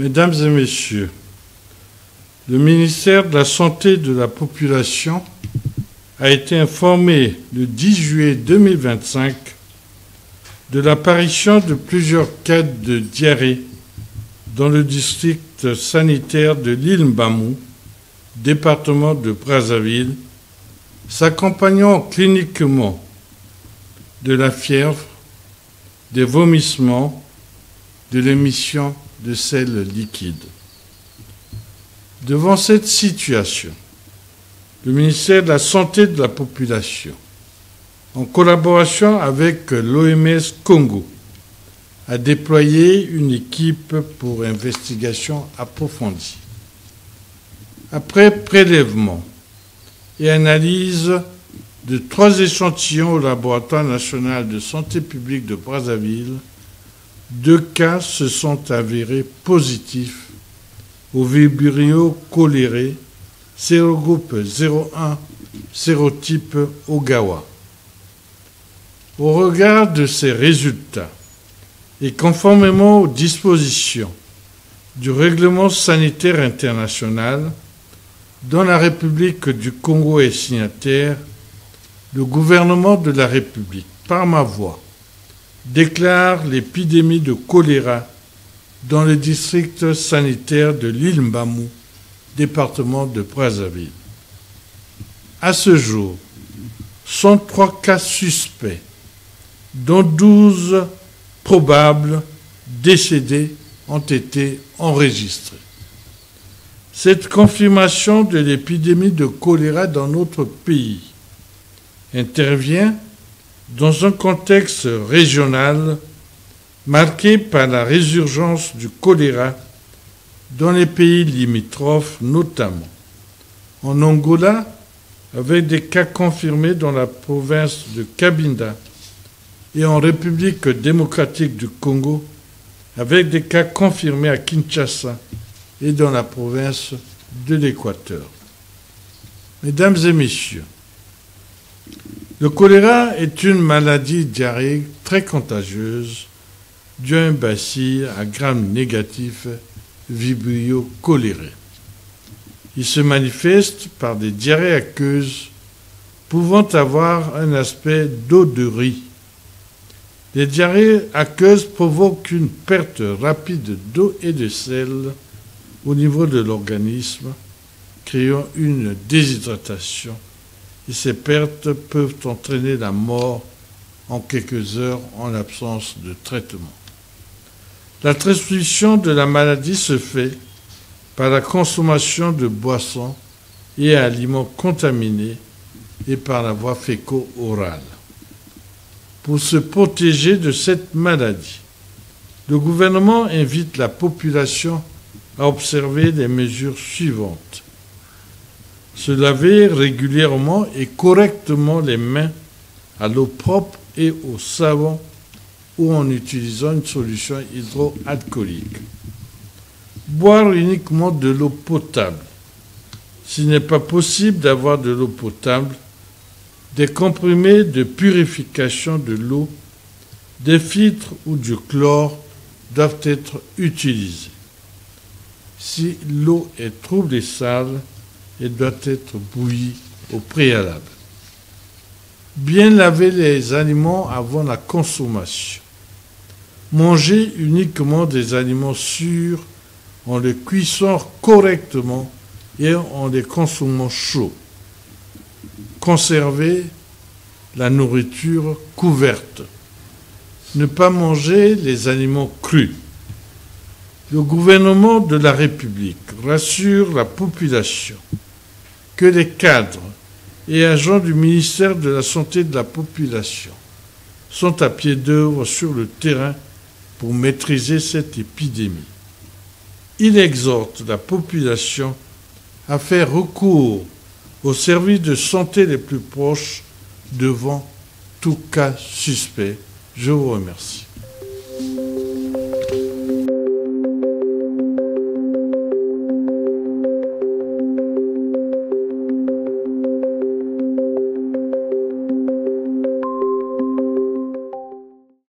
Mesdames et messieurs, le ministère de la Santé et de la Population a été informé le 10 juillet 2025 de l'apparition de plusieurs cas de diarrhée dans le district sanitaire de l'île Mbamou, département de Brazzaville, s'accompagnant cliniquement de la fièvre, des vomissements, de l'émission de sel liquide. Devant cette situation, le ministère de la Santé et de la Population, en collaboration avec l'OMS Congo, a déployé une équipe pour investigation approfondie. Après prélèvement et analyse de 3 échantillons au laboratoire national de santé publique de Brazzaville, 2 cas se sont avérés positifs au Vibrio cholerae, sérogroupe 01, sérotype Ogawa. Au regard de ces résultats, et conformément aux dispositions du règlement sanitaire international, dont la République du Congo est signataire, le gouvernement de la République, par ma voix, déclare l'épidémie de choléra dans le district sanitaire de l'île Mbamou, département de Brazzaville. À ce jour, 103 cas suspects, dont 12 probables décédés ont été enregistrés. Cette confirmation de l'épidémie de choléra dans notre pays intervient dans un contexte régional marqué par la résurgence du choléra dans les pays limitrophes, notamment en Angola, avec des cas confirmés dans la province de Cabinda, et en République démocratique du Congo, avec des cas confirmés à Kinshasa et dans la province de l'Équateur. Mesdames et messieurs, le choléra est une maladie diarrhéique très contagieuse due à un bacille à gram négatif Vibrio cholerae. Il se manifeste par des diarrhées aqueuses pouvant avoir un aspect d'eau de riz. Les diarrhées aqueuses provoquent une perte rapide d'eau et de sel au niveau de l'organisme, créant une déshydratation, et ces pertes peuvent entraîner la mort en quelques heures en l'absence de traitement. La transmission de la maladie se fait par la consommation de boissons et aliments contaminés et par la voie féco-orale. Pour se protéger de cette maladie, le gouvernement invite la population à observer les mesures suivantes. Se laver régulièrement et correctement les mains à l'eau propre et au savon ou en utilisant une solution hydroalcoolique. Boire uniquement de l'eau potable. S'il n'est pas possible d'avoir de l'eau potable, des comprimés de purification de l'eau, des filtres ou du chlore doivent être utilisés. Si l'eau est trouble et sale, elle doit être bouillie au préalable. Bien laver les aliments avant la consommation. Manger uniquement des aliments sûrs en les cuisant correctement et en les consommant chauds. Conserver la nourriture couverte. Ne pas manger les aliments crus. Le gouvernement de la République rassure la population que les cadres et agents du ministère de la Santé et de la Population sont à pied d'œuvre sur le terrain pour maîtriser cette épidémie. Il exhorte la population à faire recours aux services de santé les plus proches devant tout cas suspect. Je vous remercie.